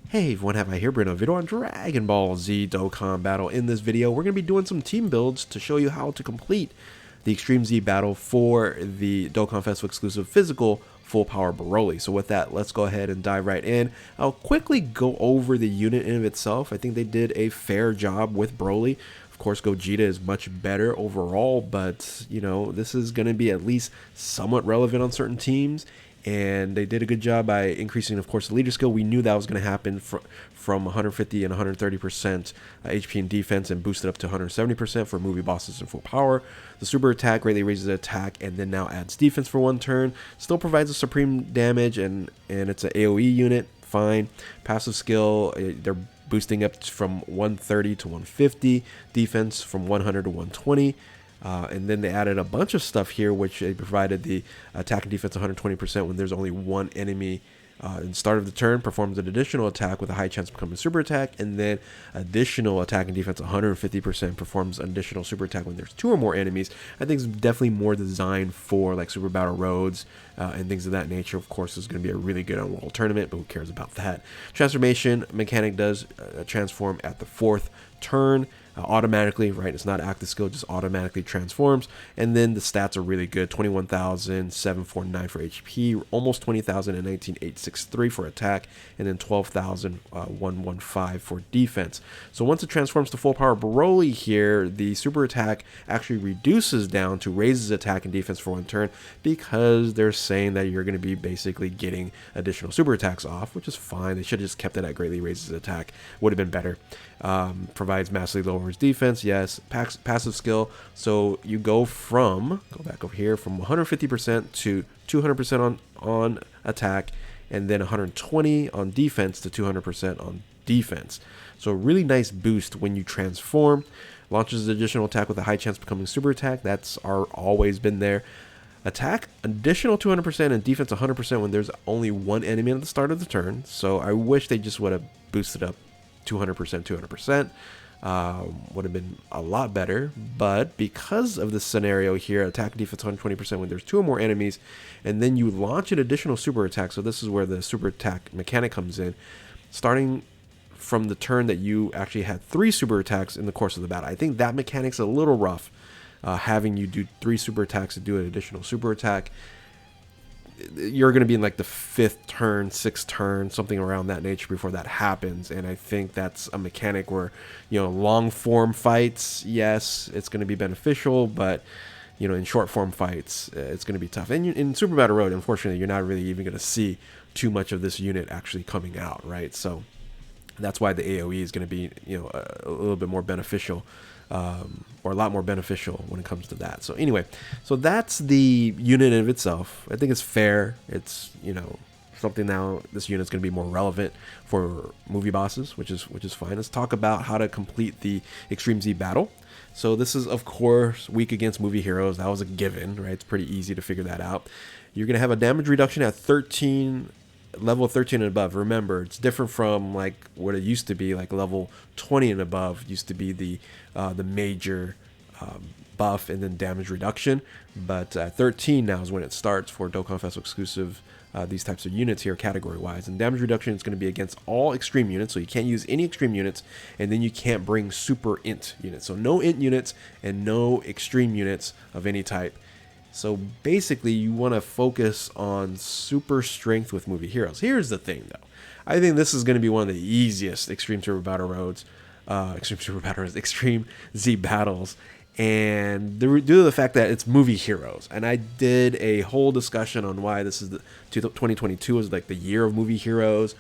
Hey everyone, have I here bring a video on Dragon Ball Z Dokkan Battle. In this video, we're going to be doing some team builds to show you how to complete the Extreme Z battle for the Dokkan Festival exclusive physical full power BROLY. So with that, let's go ahead and dive right in. I'll quickly go over the unit in of itself. I think they did a fair job with BROLY. Of course, Gogeta is much better overall, but you know, this is going to be at least somewhat relevant on certain teams. And they did a good job by increasing, of course, the leader skill. We knew that was going to happen from 150 and 130% HP and defense, and boosted up to 170% for movie bosses and full power. The super attack greatly raises the attack and then now adds defense for one turn. Still provides a supreme damage, and it's an AoE unit. Fine. Passive skill, they're boosting up from 130 to 150. Defense from 100 to 120. And then they added a bunch of stuff here, which they provided the attack and defense 120% when there's only one enemy in the start of the turn, performs an additional attack with a high chance of becoming a super attack, and then additional attack and defense 150% performs an additional super attack when there's two or more enemies. I think it's definitely more designed for like Super Battle Roads and things of that nature. Of course, it's going to be a really good on World Tournament, but who cares about that? Transformation mechanic does transform at the 4th turn. Automatically, right? It's not active skill, just automatically transforms. And then the stats are really good: 21,749 for HP, almost 20,000 and 19,863 for attack, and then 12,115 for defense. So once it transforms to full power BROLY here, the super attack actually reduces down to raises attack and defense for one turn, because they're saying that you're going to be basically getting additional super attacks off, which is fine. They should have just kept it at greatly raises attack. Would have been better. Provides massively lowers defense, yes. Passive skill, so you go back over here, from 150% to 200% on attack, and then 120 on defense to 200% on defense. So a really nice boost when you transform. Launches additional attack with a high chance of becoming super attack. That's always been there. Attack additional 200% and defense 100% when there's only one enemy at the start of the turn. So I wish they just would have boosted up 200%. Would have been a lot better, but because of the scenario here, attack defense 120% when there's two or more enemies, and then you launch an additional super attack. So this is where the super attack mechanic comes in, starting from the turn that you actually had 3 super attacks in the course of the battle. I think that mechanic's a little rough, having you do 3 super attacks to do an additional super attack. You're going to be in like the 5th turn, 6th turn, something around that nature before that happens. And I think that's a mechanic where, you know, long form fights, yes, it's going to be beneficial, but you know, in short form fights, it's going to be tough. And in Super Battle Road, unfortunately, you're not really even going to see too much of this unit actually coming out, right? So that's why the AoE is going to be, you know, a little bit more beneficial, or a lot more beneficial when it comes to that. So anyway, so that's the unit in of itself. I think it's fair. It's, you know, something now this unit's going to be more relevant for movie bosses, which is fine. Let's talk about how to complete the Extreme Z battle. So this is, of course, weak against movie heroes. That was a given, right? It's pretty easy to figure that out. You're going to have a damage reduction at 13, level 13 and above. Remember, it's different from like what it used to be. Like level 20 and above used to be the major buff and then damage reduction, but 13 now is when it starts for Dokkan Festival exclusive these types of units here category wise. And damage reduction is going to be against all extreme units, so you can't use any extreme units, and then you can't bring super int units, so no int units and no extreme units of any type. So basically, you want to focus on super strength with movie heroes. Here's the thing, though. I think this is going to be one of the easiest Extreme Z battles, and due to the fact that it's movie heroes. And I did a whole discussion on why this is 2022 is like the year of movie heroes.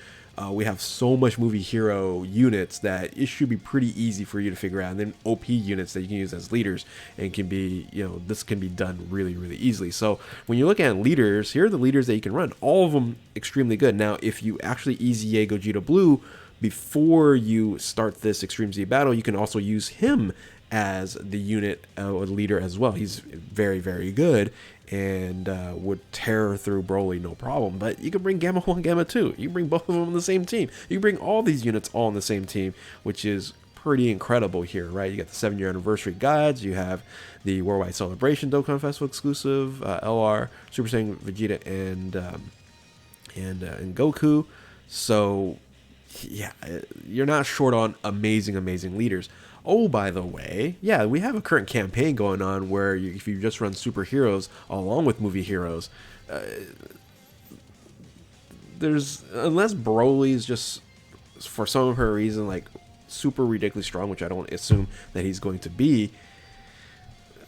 We have so much movie hero units that it should be pretty easy for you to figure out. And then OP units that you can use as leaders, and can be, you know, this can be done really, really easily. So when you look at leaders, here are the leaders that you can run. All of them extremely good. Now, if you actually easy A Gogeta Blue before you start this Extreme Z battle, you can also use him as the unit or leader as well. He's very, very good and would tear through BROLY no problem. But you can bring Gamma 1, Gamma 2. You can bring both of them on the same team. You can bring all these units all on the same team, which is pretty incredible here, right? You got the 7-year anniversary guides. You have the Worldwide Celebration Dokkan Festival exclusive, LR, Super Saiyan Vegeta, and Goku. So yeah, you're not short on amazing leaders. Oh, by the way, yeah, we have a current campaign going on where if you just run superheroes along with movie heroes, there's, unless Broly is just for some of her reason like super ridiculously strong, which I don't assume that he's going to be,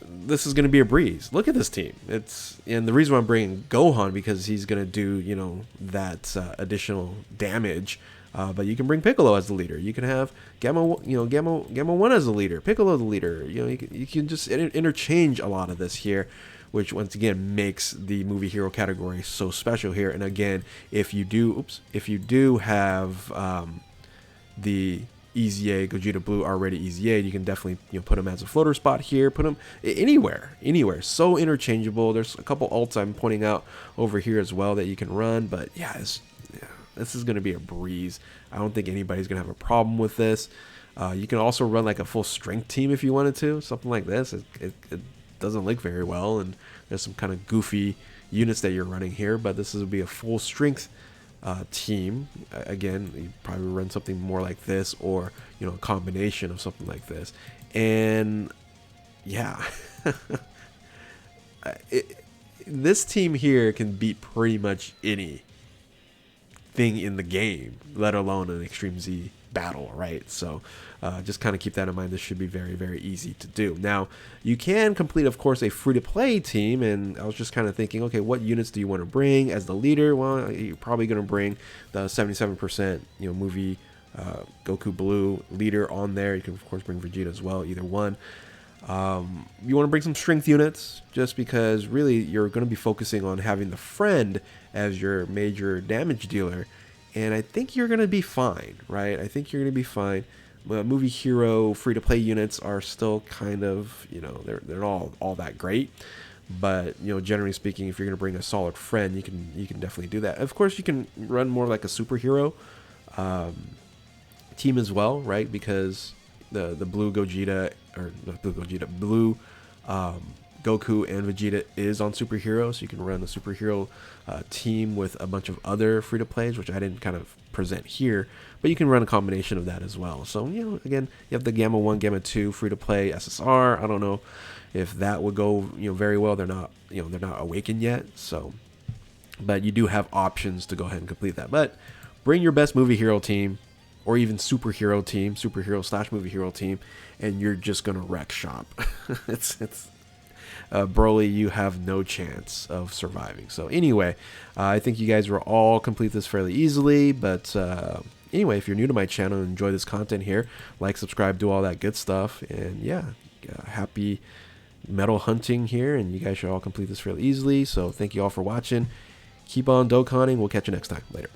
this is going to be a breeze. Look at this team. And the reason why I'm bringing Gohan, because he's going to do, you know, that additional damage. But you can bring Piccolo as the leader. You can have Gamma 1 as the leader, Piccolo the leader. You know, you can just interchange a lot of this here, which once again makes the movie hero category so special here. And again, if you do have the Easy A, Gogeta Blue already Easy A, you can definitely, you know, put him as a floater spot here, put him anywhere, so interchangeable. There's a couple ults I'm pointing out over here as well that you can run, but yeah, this is going to be a breeze. I don't think anybody's going to have a problem with this. You can also run like a full strength team if you wanted to, something like this. It doesn't look very well, and there's some kind of goofy units that you're running here, but this will be a full strength team. Again, you probably run something more like this, or, you know, a combination of something like this. And yeah, this team here can beat pretty much any thing in the game, let alone an Extreme Z battle, right? So just kind of keep that in mind. This should be very easy to do. Now, you can complete, of course, a free-to-play team, and I was just kind of thinking, okay, what units do you want to bring as the leader? Well, you're probably going to bring the 77%, you know, movie Goku Blue leader on there. You can, of course, bring Vegeta as well, either one. You want to bring some strength units, just because really you're going to be focusing on having the friend as your major damage dealer, and I think you're going to be fine, right? I think you're going to be fine. Movie hero free-to-play units are still kind of, you know, they're not all that great, but, you know, generally speaking, if you're going to bring a solid friend, you can definitely do that. Of course, you can run more like a superhero team as well, right? Because the blue Gogeta, or not blue Gogeta, blue Goku and Vegeta is on superhero, so you can run a superhero team with a bunch of other free-to-plays, which I didn't kind of present here, but you can run a combination of that as well. So, you know, again, you have the Gamma 1, Gamma 2 free-to-play SSR. I don't know if that would go, you know, very well. They're not awakened yet, so, but you do have options to go ahead and complete that. But bring your best movie hero team, or even superhero team, superhero/movie hero team, and you're just gonna wreck shop. it's Broly, you have no chance of surviving. So anyway, I think you guys will all complete this fairly easily, but anyway, if you're new to my channel and enjoy this content here, like, subscribe, do all that good stuff, and yeah, happy medal hunting here, and you guys should all complete this fairly easily. So thank you all for watching. Keep on Dokkaning. We'll catch you next time. Later.